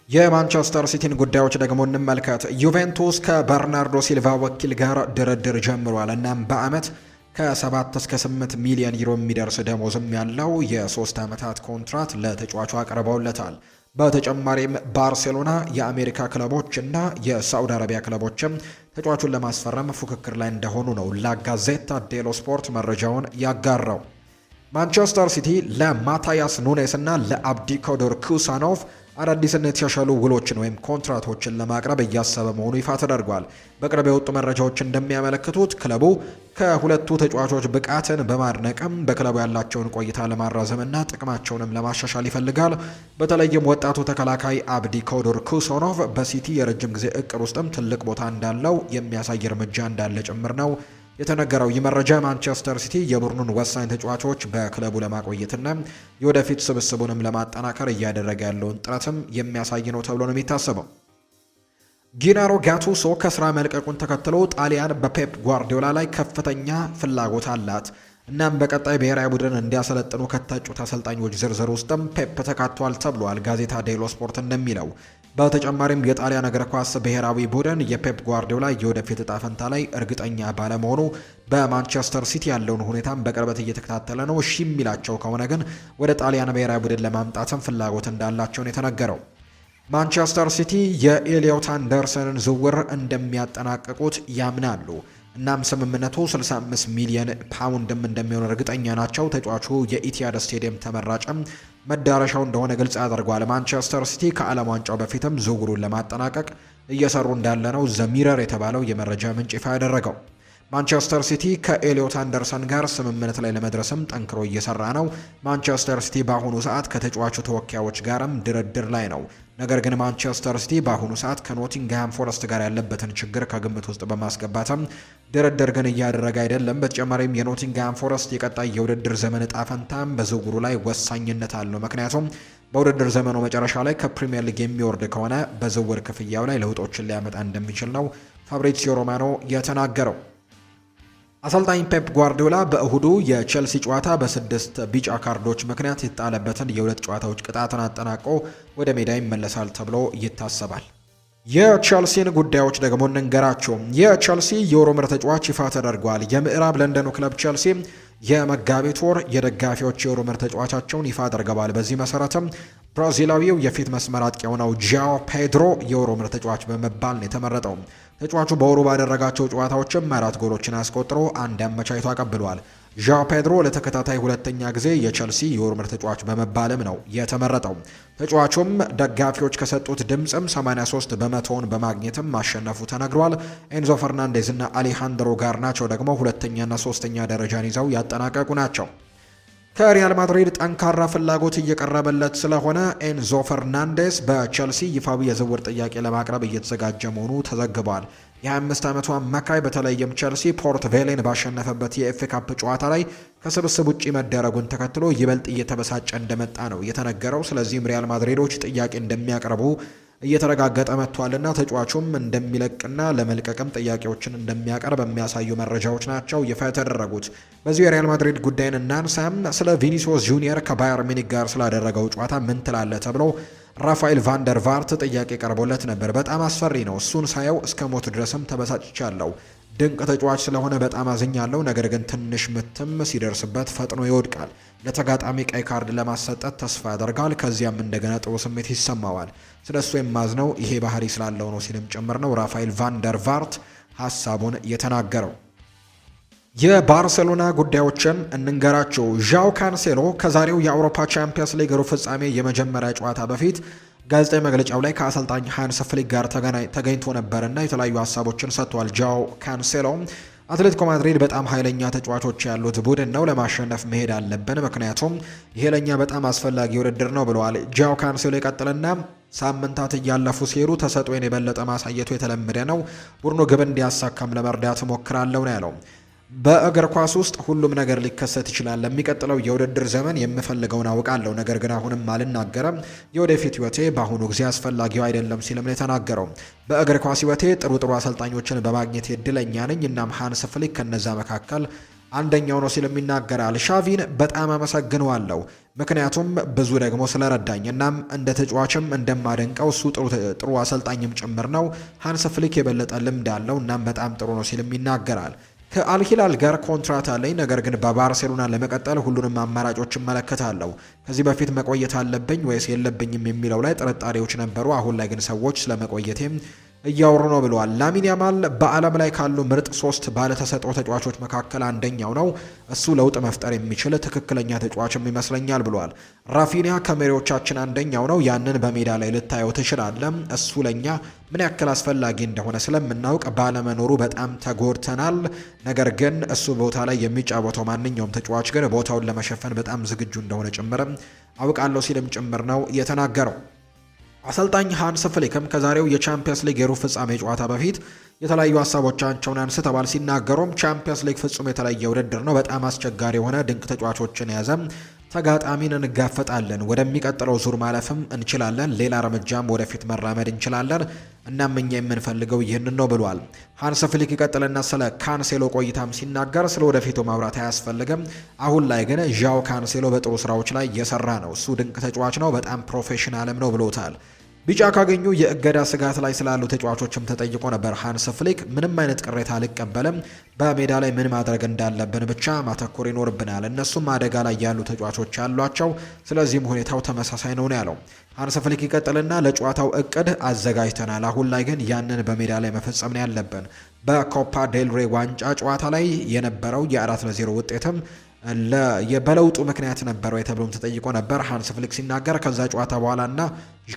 የማንቸስተር ሲቲን ጉዳዮች ደግሞ እንመልከት። ዩቬንቱስ ከበርናርዶ ሲልቫ ወኪል ጋር ድርድር ጀምሯል። እናም በአመት ከ7 እስከ 8 ሚሊዮን ዩሮ የሚደርስ ደሞዝም ያለው የ3 ዓመታት ኮንትራት ለተጫዋቹ አቅርበውለታል። በተጨማሪም ባርሴሎና፣ የአሜሪካ ክለቦች እና የሳዑዲ አረቢያ ክለቦችም ተጫዋቹን ለማስፈረም ፉክክር ላይ እንደሆኑ ነው ላጋዜታ ዴሎ ስፖርት መረጃውን ያጋራው። ማንቸስተር ሲቲ ለማታያስ ኑኔስ እና ለአብዲኮዶር ኩሳኖቭ አዳዲስና የተሻሻሉ ውሎችን ወይም ኮንትራቶችን ለማቅረብ እያሰበ መሆኑ ይፋ ተደርጓል። በቅርብ የወጡ መረጃዎች እንደሚያመለክቱት ክለቡ ከሁለቱ ተጫዋቾች ብቃትን በማድነቅም በክለቡ ያላቸውን ቆይታ ለማራዘምና ጥቅማቸውንም ለማሻሻል ይፈልጋል። በተለይም ወጣቱ ተከላካይ አብዲ ኮዶር ኩሶኖቭ በሲቲ የረጅም ጊዜ እቅድ ውስጥም ትልቅ ቦታ እንዳለው የሚያሳይ እርምጃ እንዳለ ጭምር ነው የተነገረው። ይህ መረጃ ማንቸስተር ሲቲ የቡድኑን ወሳኝ ተጫዋቾች በክለቡ ለማቆየትና የወደፊት ስብስቡንም ለማጠናከር እያደረገ ያለውን ጥረትም የሚያሳይ ነው ተብሎ ነው የሚታሰበው። ጊናሮ ጋቱሶ ከስራ መልቀቁን ተከትሎ ጣሊያን በፔፕ ጓርዲዮላ ላይ ከፍተኛ ፍላጎት አላት። እናም በቀጣይ ብሔራዊ ቡድን እንዲያሰለጥኑ ከታጩት አሰልጣኞች ዝርዝር ውስጥም ፔፕ ተካቷል ተብሏል። ጋዜጣ ዴሎ ስፖርት እንደሚለው በተጨማሪም የጣሊያን እግር ኳስ ብሔራዊ ቡድን የፔፕ ጓርዲዮላ የወደፊት እጣ ፈንታ ላይ እርግጠኛ ባለመሆኑ በማንቸስተር ሲቲ ያለውን ሁኔታም በቅርበት እየተከታተለ ነው። እሺ የሚላቸው ከሆነ ግን ወደ ጣሊያን ብሔራዊ ቡድን ለማምጣትም ፍላጎት እንዳላቸውን የተነገረው። ማንቸስተር ሲቲ የኤሊዮት አንደርሰንን ዝውውር እንደሚያጠናቅቁት ያምናሉ። እናም ስምምነቱ 65 ሚሊዮን ፓውንድም እንደሚሆን እርግጠኛ ናቸው። ተጫዋቹ የኢቲያድ ስቴዲየም ተመራጭም መዳረሻው እንደሆነ ግልጽ ያደርጓል። ማንቸስተር ሲቲ ከዓለም ዋንጫው በፊትም ዝውውሩን ለማጠናቀቅ እየሰሩ እንዳለ ነው ዘሚረር የተባለው የመረጃ ምንጭ ይፋ ያደረገው። ማንቸስተር ሲቲ ከኤሊዮት አንደርሰን ጋር ስምምነት ላይ ለመድረስም ጠንክሮ እየሰራ ነው። ማንቸስተር ሲቲ በአሁኑ ሰዓት ከተጫዋቹ ተወካዮች ጋርም ድርድር ላይ ነው። ነገር ግን ማንቸስተር ሲቲ በአሁኑ ሰዓት ከኖቲንግሃም ፎረስት ጋር ያለበትን ችግር ከግምት ውስጥ በማስገባትም ድርድር ግን እያደረገ አይደለም። በተጨማሪም የኖቲንግሃም ፎረስት የቀጣይ የውድድር ዘመን እጣ ፈንታም በዝውውሩ ላይ ወሳኝነት አለው። ምክንያቱም በውድድር ዘመኑ መጨረሻ ላይ ከፕሪሚየር ሊግ የሚወርድ ከሆነ በዝውውር ክፍያው ላይ ለውጦችን ሊያመጣ እንደሚችል ነው ፋብሪዚዮ ሮማኖ የተናገረው። አሰልጣኝ ፔፕ ጓርዲዮላ በእሁዱ የቼልሲ ጨዋታ በ6 ቢጫ ካርዶች ምክንያት የተጣለበትን የ2 ጨዋታዎች ቅጣትን አጠናቆ ወደ ሜዳ ይመለሳል ተብሎ ይታሰባል። የቼልሲን ጉዳዮች ደግሞ እንንገራቸው። የቼልሲ የወሩ ምርጥ ተጫዋች ይፋ ተደርጓል። የምዕራብ ለንደኑ ክለብ ቼልሲ የመጋቢት ወር የደጋፊዎች የወሩ ምርጥ ተጫዋቻቸውን ይፋ አድርገዋል። በዚህ መሰረትም ብራዚላዊው የፊት መስመር አጥቂ የሆነው ጃኦ ፔድሮ የወሩ ምርጥ ተጫዋች በመባል ነው የተመረጠው። ተጫዋቹ በወሩ ባደረጋቸው ጨዋታዎችም 4 ጎሎችን አስቆጥሮ አንድ አመቻችቶ አቀብሏል። ዣኦ ፔድሮ ለተከታታይ ሁለተኛ ጊዜ የቼልሲ የወሩ ምርጥ ተጫዋች በመባልም ነው የተመረጠው። ተጫዋቹም ደጋፊዎች ከሰጡት ድምፅም 83 በመቶውን በማግኘትም ማሸነፉ ተነግሯል። ኤንዞ ፈርናንዴዝ እና አሌሃንድሮ ጋርናቾ ደግሞ ሁለተኛና ሶስተኛ ደረጃን ይዘው ያጠናቀቁ ናቸው። ከሪያል ማድሪድ ጠንካራ ፍላጎት እየቀረበለት ስለሆነ ኤንዞ ፈርናንዴስ በቼልሲ ይፋዊ የዝውውር ጥያቄ ለማቅረብ እየተዘጋጀ መሆኑ ተዘግቧል። የ25 ዓመቱ አማካይ በተለይም ቼልሲ ፖርት ቬሌን ባሸነፈበት የኤፍኤ ካፕ ጨዋታ ላይ ከስብስብ ውጪ መደረጉን ተከትሎ ይበልጥ እየተበሳጨ እንደመጣ ነው የተነገረው። ስለዚህም ሪያል ማድሪዶች ጥያቄ እንደሚያቀርቡ እየተረጋገጠ መጥቷልና ተጫዋቹም እንደሚለቅና ለመልቀቅም ጥያቄዎችን እንደሚያቀርብ የሚያሳዩ መረጃዎች ናቸው ይፋ የተደረጉት። በዚሁ የሪያል ማድሪድ ጉዳይን እናንሳም። ስለ ቪኒሲዮስ ጁኒየር ከባየር ሚኒክ ጋር ስላደረገው ጨዋታ ምን ትላለህ ተብሎ ራፋኤል ቫንደር ቫርት ጥያቄ ቀርቦለት ነበር። በጣም አስፈሪ ነው፣ እሱን ሳየው እስከ ሞት ድረስም ተበሳጭቻለሁ። ድንቅ ተጫዋች ስለሆነ በጣም አዝኛለሁ። ነገር ግን ትንሽ ምትም ሲደርስበት ፈጥኖ ይወድቃል። ለተጋጣሚ ቀይ ካርድ ለማሰጠት ተስፋ ያደርጋል። ከዚያም እንደገና ጥሩ ስሜት ይሰማዋል። ስለሱ የማዝነው ይሄ ባህሪ ስላለው ነው ሲልም ጭምር ነው ራፋኤል ቫንደር ቫርት ሀሳቡን የተናገረው። የባርሴሎና ጉዳዮችን እንንገራቸው። ዣኦ ካንሴሎ ከዛሬው የአውሮፓ ቻምፒየንስ ሊግ ሩብ ፍጻሜ የመጀመሪያ ጨዋታ በፊት ጋዜጣዊ መግለጫው ላይ ከአሰልጣኝ ሃንስ ፍሊክ ጋር ተገኝቶ ነበርና የተለያዩ ሀሳቦችን ሰጥቷል። ዣኦ ካንሴሎ አትሌቲኮ ማድሪድ በጣም ኃይለኛ ተጫዋቾች ያሉት ቡድን ነው፣ ለማሸነፍ መሄድ አለብን፣ ምክንያቱም ይሄ ለኛ በጣም አስፈላጊ ውድድር ነው ብለዋል። ዣኦ ካንሴሎ ይቀጥልና ሳምንታት እያለፉ ሲሄዱ ተሰጥኦን የበለጠ ማሳየቱ የተለመደ ነው፣ ቡድኑ ግብ እንዲያሳካም ለመርዳት ሞክራለሁ ነው ያለው። በእግር ኳስ ውስጥ ሁሉም ነገር ሊከሰት ይችላል። ለሚቀጥለው የውድድር ዘመን የምፈልገውን አውቃለሁ፣ ነገር ግን አሁንም አልናገረም። የወደፊት ህይወቴ በአሁኑ ጊዜ አስፈላጊው አይደለም ሲልም ነው የተናገረው። በእግር ኳስ ህይወቴ ጥሩ አሰልጣኞችን በማግኘት እድለኛ ነኝ። እናም ሃንስ ፍሊክ ከነዛ መካከል አንደኛው ነው ሲልም ይናገራል። ሻቪን በጣም አመሰግነዋለሁ፣ ምክንያቱም ብዙ ደግሞ ስለረዳኝ፣ እናም እንደ ተጫዋችም እንደማደንቀው እሱ ጥሩ አሰልጣኝም ጭምር ነው። ሃንስ ፍሊክ የበለጠ ልምድ አለው፣ እናም በጣም ጥሩ ነው ሲልም ይናገራል። ከአልሂላል ጋር ኮንትራት አለኝ፣ ነገር ግን በባርሴሎና ለመቀጠል ሁሉንም አማራጮች እመለከታለሁ። ከዚህ በፊት መቆየት አለብኝ ወይስ የለብኝም የሚለው ላይ ጥርጣሬዎች ነበሩ። አሁን ላይ ግን ሰዎች ስለመቆየቴም እያወሩ ነው ብለዋል። ላሚን ያማል በዓለም ላይ ካሉ ምርጥ 3 ባለተሰጥኦ ተጫዋቾች መካከል አንደኛው ነው። እሱ ለውጥ መፍጠር የሚችል ትክክለኛ ተጫዋችም ይመስለኛል ብለዋል። ራፊኒያ ከመሪዎቻችን አንደኛው ነው። ያንን በሜዳ ላይ ልታየው ትችላለህ። እሱ ለኛ ምን ያክል አስፈላጊ እንደሆነ ስለምናውቅ ባለመኖሩ በጣም ተጎድተናል። ነገር ግን እሱ ቦታ ላይ የሚጫወተው ማንኛውም ተጫዋች ግን ቦታውን ለመሸፈን በጣም ዝግጁ እንደሆነ ጭምርም አውቃለሁ ሲልም ጭምር ነው የተናገረው። አሰልጣኝ ሃንስ ፍሊክም ከዛሬው የቻምፒየንስ ሊግ የሩብ ፍጻሜ ጨዋታ በፊት የተለያዩ ሀሳቦቻቸውን አንስተዋል። ሲናገሩም ቻምፒየንስ ሊግ ፍጹም የተለየ ውድድር ነው። በጣም አስቸጋሪ የሆነ ድንቅ ተጫዋቾችን የያዘ ተጋጣሚን እንጋፈጣለን። ወደሚቀጥለው ዙር ማለፍም እንችላለን። ሌላ እርምጃም ወደፊት መራመድ እንችላለን። እናም እኛ የምንፈልገው ይህንን ነው ብሏል። ሃንስ ፍሊክ ይቀጥልና ስለ ካንሴሎ ቆይታም ሲናገር ስለ ወደፊቱ ማውራት አያስፈልግም። አሁን ላይ ግን ዣው ካንሴሎ በጥሩ ስራዎች ላይ እየሰራ ነው። እሱ ድንቅ ተጫዋች ነው፣ በጣም ፕሮፌሽናልም ነው ብሎታል። ቢጫ ካገኙ የእገዳ ስጋት ላይ ስላሉ ተጫዋቾችም ተጠይቆ ነበር። ሃንስ ፍሊክ ምንም አይነት ቅሬታ አልቀበልም፣ በሜዳ ላይ ምን ማድረግ እንዳለብን ብቻ ማተኮር ይኖርብናል። እነሱም አደጋ ላይ ያሉ ተጫዋቾች ያሏቸው፣ ስለዚህም ሁኔታው ተመሳሳይ ነው ያለው ሃንስ ፍሊክ ይቀጥልና ለጨዋታው እቅድ አዘጋጅተናል። አሁን ላይ ግን ያንን በሜዳ ላይ መፈጸም ነው ያለብን። በኮፓ ዴልሬ ዋንጫ ጨዋታ ላይ የነበረው የ4-0 ውጤትም በለውጡ ምክንያት ነበረው ተብሎም ተጠይቆ ነበር። ሃንስ ፍሊክ ሲናገር ከዛ ጨዋታ በኋላና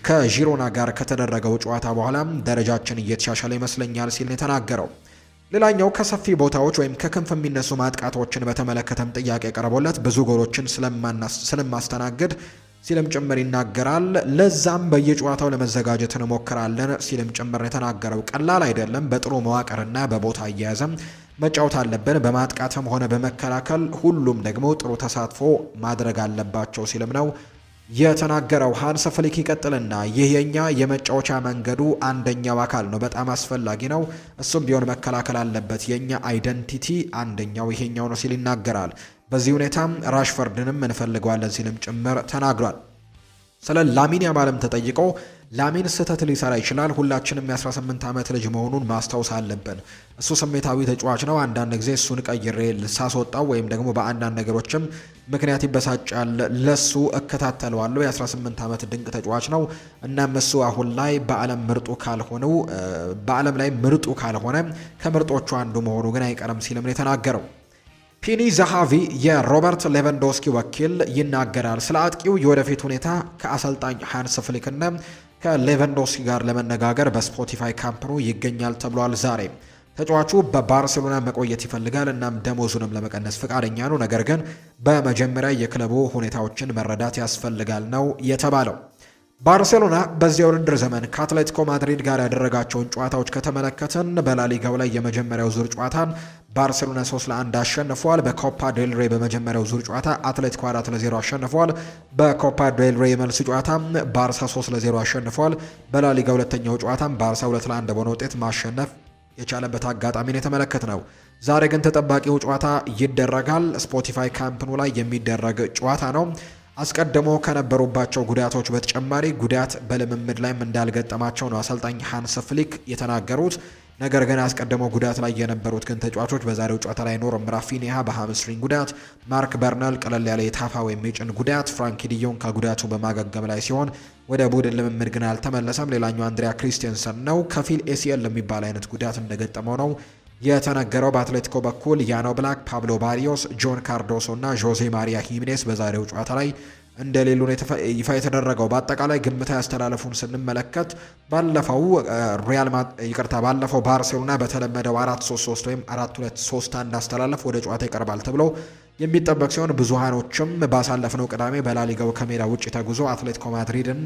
ከዢሮና ጋር ከተደረገው ጨዋታ በኋላ ደረጃችን እየተሻሻለ ይመስለኛል ሲል ነው የተናገረው። ሌላኛው ከሰፊ ቦታዎች ወይም ከክንፍ የሚነሱ ማጥቃቶችን በተመለከተም ጥያቄ ቀርቦለት ብዙ ጎሎችን ስለማስተናግድ ሲልም ጭምር ይናገራል። ለዛም በየጨዋታው ለመዘጋጀት እንሞክራለን ሲልም ጭምር የተናገረው። ቀላል አይደለም። በጥሩ መዋቅርና በቦታ አያያዝም መጫወት አለብን። በማጥቃትም ሆነ በመከላከል ሁሉም ደግሞ ጥሩ ተሳትፎ ማድረግ አለባቸው ሲልም ነው የተናገረው። ሃንስ ፍሊክ ይቀጥልና ይህ የኛ የመጫወቻ መንገዱ አንደኛው አካል ነው፣ በጣም አስፈላጊ ነው። እሱም ቢሆን መከላከል አለበት። የኛ አይደንቲቲ አንደኛው ይሄኛው ነው ሲል ይናገራል። በዚህ ሁኔታም ራሽፈርድንም እንፈልገዋለን ሲልም ጭምር ተናግሯል። ስለ ላሚን ያማልም ተጠይቆ ላሚን ስህተት ሊሰራ ይችላል። ሁላችንም የ18 ዓመት ልጅ መሆኑን ማስታወስ አለብን። እሱ ስሜታዊ ተጫዋች ነው። አንዳንድ ጊዜ እሱን ቀይሬ ሳስወጣው ወይም ደግሞ በአንዳንድ ነገሮችም ምክንያት ይበሳጫል። ለሱ እከታተለዋለሁ። የ18 ዓመት ድንቅ ተጫዋች ነው። እናም እሱ አሁን ላይ በዓለም ላይ ምርጡ ካልሆነ ከምርጦቹ አንዱ መሆኑ ግን አይቀርም ሲልም ነው የተናገረው። ፒኒ ዛሃቪ የሮበርት ሌቫንዶስኪ ወኪል ይናገራል። ስለ አጥቂው የወደፊት ሁኔታ ከአሰልጣኝ ሃንስ ፍሊክና ከሌቫንዶስኪ ጋር ለመነጋገር በስፖቲፋይ ካምፕኑ ይገኛል ተብሏል። ዛሬ ተጫዋቹ በባርሴሎና መቆየት ይፈልጋል። እናም ደሞዙንም ለመቀነስ ፈቃደኛ ነው። ነገር ግን በመጀመሪያ የክለቡ ሁኔታዎችን መረዳት ያስፈልጋል ነው የተባለው። ባርሴሎና በዚህ የውድድር ዘመን ከአትሌቲኮ ማድሪድ ጋር ያደረጋቸውን ጨዋታዎች ከተመለከትን በላሊጋው ላይ የመጀመሪያው ዙር ጨዋታን ባርሴሎና 3-1 አሸንፏል። በኮፓ ዴልሬ በመጀመሪያው ዙር ጨዋታ አትሌቲኮ 4-0 አሸንፏል። በኮፓ ዴልሬ የመልስ ጨዋታ ባርሳ 3-0 አሸንፏል። በላሊጋ ሁለተኛው ጨዋታም ባርሳ 2-1 በሆነ ውጤት ማሸነፍ የቻለበት አጋጣሚን የተመለከት ነው። ዛሬ ግን ተጠባቂው ጨዋታ ይደረጋል። ስፖቲፋይ ካምፕኑ ላይ የሚደረግ ጨዋታ ነው። አስቀድሞ ከነበሩባቸው ጉዳቶች በተጨማሪ ጉዳት በልምምድ ላይም እንዳልገጠማቸው ነው አሰልጣኝ ሃንስ ፍሊክ የተናገሩት። ነገር ግን አስቀድሞ ጉዳት ላይ የነበሩት ግን ተጫዋቾች በዛሬው ጨዋታ ላይ ኖርም ራፊኒያ በሃምስትሪንግ ጉዳት፣ ማርክ በርናል ቀለል ያለ የታፋ ወይም የጭን ጉዳት፣ ፍራንኪ ዲዮን ከጉዳቱ በማገገም ላይ ሲሆን ወደ ቡድን ልምምድ ግን አልተመለሰም። ሌላኛው አንድሪያ ክሪስቲንሰን ነው። ከፊል ኤሲኤል የሚባል አይነት ጉዳት እንደገጠመው ነው የተነገረው። በአትሌቲኮ በኩል ያኖ ብላክ፣ ፓብሎ ባሪዮስ፣ ጆን ካርዶሶ እና ጆዜ ማሪያ ሂሜኔስ በዛሬው ጨዋታ ላይ እንደሌሉ ይፋ የተደረገው። በአጠቃላይ ግምታዊ አስተላለፉን ስንመለከት ባለፈው ባርሴሎና በተለመደው 4-3-3 ወይም 4-2-3-1 አስተላለፍ ወደ ጨዋታ ይቀርባል ተብሎ የሚጠበቅ ሲሆን ብዙሃኖችም ባሳለፍነው ቅዳሜ በላሊጋው ከሜዳ ውጭ ተጉዞ አትሌቲኮ ማድሪድን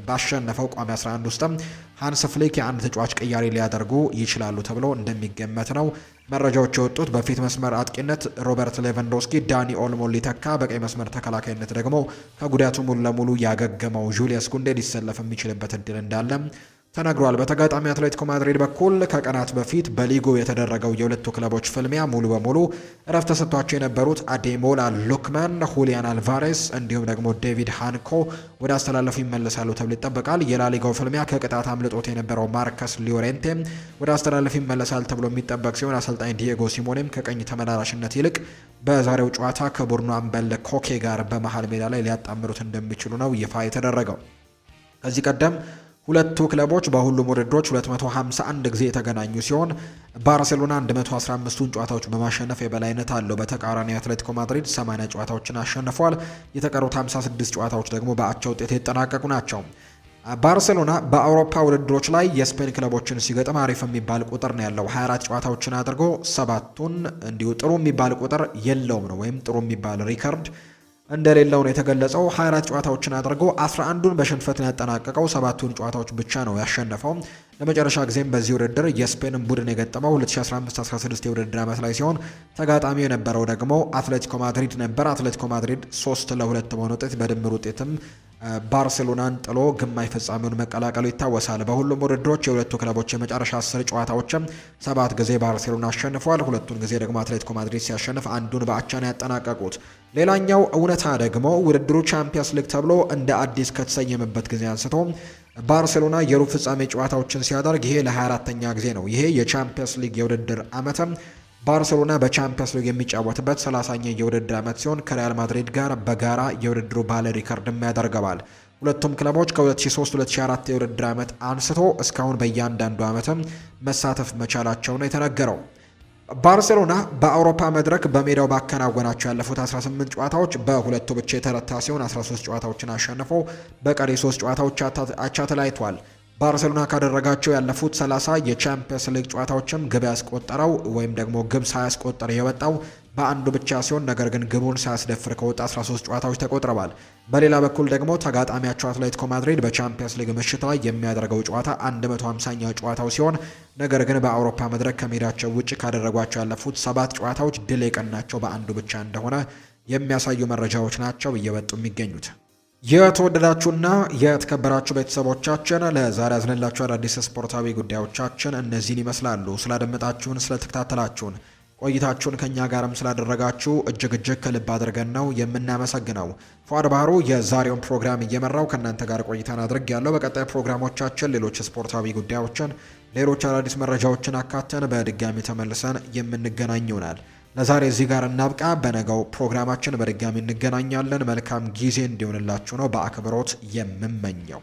ባሸነፈው ቋሚ 11 ውስጥም ሃንስ ፍሊክ የአንድ ተጫዋች ቅያሬ ሊያደርጉ ይችላሉ ተብሎ እንደሚገመት ነው መረጃዎች የወጡት። በፊት መስመር አጥቂነት ሮበርት ሌቫንዶስኪ ዳኒ ኦልሞን ሊተካ፣ በቀይ መስመር ተከላካይነት ደግሞ ከጉዳቱ ሙሉ ለሙሉ ያገገመው ጁሊየስ ኩንዴ ሊሰለፍ የሚችልበት እድል እንዳለ ተነግሯል። በተጋጣሚ አትሌቲኮ ማድሪድ በኩል ከቀናት በፊት በሊጉ የተደረገው የሁለቱ ክለቦች ፍልሚያ ሙሉ በሙሉ እረፍት ተሰጥቷቸው የነበሩት አዴሞላ ሉክማን፣ ሁሊያን አልቫሬስ እንዲሁም ደግሞ ዴቪድ ሃንኮ ወደ አስተላለፉ ይመለሳሉ ተብሎ ይጠበቃል። የላሊጋው ፍልሚያ ከቅጣት አምልጦት የነበረው ማርከስ ሊዮሬንቴ ወደ አስተላለፉ ይመለሳል ተብሎ የሚጠበቅ ሲሆን አሰልጣኝ ዲየጎ ሲሞኔም ከቀኝ ተመላላሽነት ይልቅ በዛሬው ጨዋታ ከቡድኑ አምበል ኮኬ ጋር በመሃል ሜዳ ላይ ሊያጣምሩት እንደሚችሉ ነው ይፋ የተደረገው። ከዚህ ቀደም ሁለቱ ክለቦች በሁሉም ውድድሮች 251 ጊዜ የተገናኙ ሲሆን ባርሴሎና 115ቱን ጨዋታዎች በማሸነፍ የበላይነት አለው። በተቃራኒ አትሌቲኮ ማድሪድ 80 ጨዋታዎችን አሸንፏል። የተቀሩት 56 ጨዋታዎች ደግሞ በአቻ ውጤት የተጠናቀቁ ናቸው። ባርሴሎና በአውሮፓ ውድድሮች ላይ የስፔን ክለቦችን ሲገጥም አሪፍ የሚባል ቁጥር ነው ያለው። 24 ጨዋታዎችን አድርጎ 7ቱን እንዲሁ ጥሩ የሚባል ቁጥር የለውም ነው ወይም ጥሩ የሚባል ሪከርድ እንደሌለው ነው የተገለጸው። 24 ጨዋታዎችን አድርጎ 11ዱን በሽንፈት ያጠናቀቀው 7ቱን ጨዋታዎች ብቻ ነው ያሸነፈው። ለመጨረሻ ጊዜም በዚህ ውድድር የስፔንን ቡድን የገጠመው 2015-16 የውድድር ዓመት ላይ ሲሆን ተጋጣሚው የነበረው ደግሞ አትሌቲኮ ማድሪድ ነበር። አትሌቲኮ ማድሪድ 3-2 በሆነ ውጤት በድምር ውጤትም ባርሴሎናን ጥሎ ግማሽ ፍጻሜውን መቀላቀሉ ይታወሳል። በሁሉም ውድድሮች የሁለቱ ክለቦች የመጨረሻ 10 ጨዋታዎችም 7 ጊዜ ባርሴሎና አሸንፏል። ሁለቱን ጊዜ ደግሞ አትሌቲኮ ማድሪድ ሲያሸንፍ አንዱን በአቻ ነው ያጠናቀቁት። ሌላኛው እውነታ ደግሞ ውድድሩ ቻምፒየንስ ሊግ ተብሎ እንደ አዲስ ከተሰየመበት ጊዜ አንስቶ ባርሴሎና የሩብ ፍጻሜ ጨዋታዎችን ሲያደርግ ይሄ ለ24ኛ ጊዜ ነው። ይሄ የቻምፒየንስ ሊግ የውድድር ዓመትም ባርሴሎና በቻምፒየንስ ሊግ የሚጫወትበት 30ኛ የውድድር ዓመት ሲሆን ከሪያል ማድሪድ ጋር በጋራ የውድድሩ ባለ ሪከርድም ያደርገዋል። ሁለቱም ክለቦች ከ2003-2004 የውድድር ዓመት አንስቶ እስካሁን በእያንዳንዱ ዓመትም መሳተፍ መቻላቸው ነው የተነገረው። ባርሴሎና በአውሮፓ መድረክ በሜዳው ባከናወናቸው ያለፉት 18 ጨዋታዎች በሁለቱ ብቻ የተረታ ሲሆን 13 ጨዋታዎችን አሸንፎ በቀሪ 3 ጨዋታዎች አቻ ተለያይቷል። ባርሴሎና ካደረጋቸው ያለፉት 30 የቻምፒየንስ ሊግ ጨዋታዎችም ግብ ያስቆጠረው ወይም ደግሞ ግብ ሳያስቆጠር የወጣው በአንዱ ብቻ ሲሆን ነገር ግን ግቡን ሳያስደፍር ከወጣ 13 ጨዋታዎች ተቆጥረዋል። በሌላ በኩል ደግሞ ተጋጣሚያቸው አትሌቲኮ ማድሪድ በቻምፒየንስ ሊግ ምሽት ላይ የሚያደርገው ጨዋታ 150ኛ ጨዋታው ሲሆን ነገር ግን በአውሮፓ መድረክ ከሜዳቸው ውጭ ካደረጓቸው ያለፉት 7 ጨዋታዎች ድል የቀናቸው በአንዱ ብቻ እንደሆነ የሚያሳዩ መረጃዎች ናቸው እየወጡ የሚገኙት። የተወደዳችሁና የተከበራችሁ ቤተሰቦቻችን ለዛሬ ያዝንላችሁ አዳዲስ ስፖርታዊ ጉዳዮቻችን እነዚህን ይመስላሉ። ስላደመጣችሁን፣ ስለተከታተላችሁን ቆይታችሁን ከኛ ጋርም ስላደረጋችሁ እጅግ ከልብ አድርገን ነው የምናመሰግነው። ፏድ ባህሩ የዛሬውን ፕሮግራም እየመራው ከእናንተ ጋር ቆይታን አድርግ ያለው። በቀጣይ ፕሮግራሞቻችን ሌሎች ስፖርታዊ ጉዳዮችን፣ ሌሎች አዳዲስ መረጃዎችን አካተን በድጋሚ ተመልሰን የምንገናኝ ይሆናል። ለዛሬ እዚህ ጋር እናብቃ። በነገው ፕሮግራማችን በድጋሚ እንገናኛለን። መልካም ጊዜ እንዲሆንላችሁ ነው በአክብሮት የምመኘው።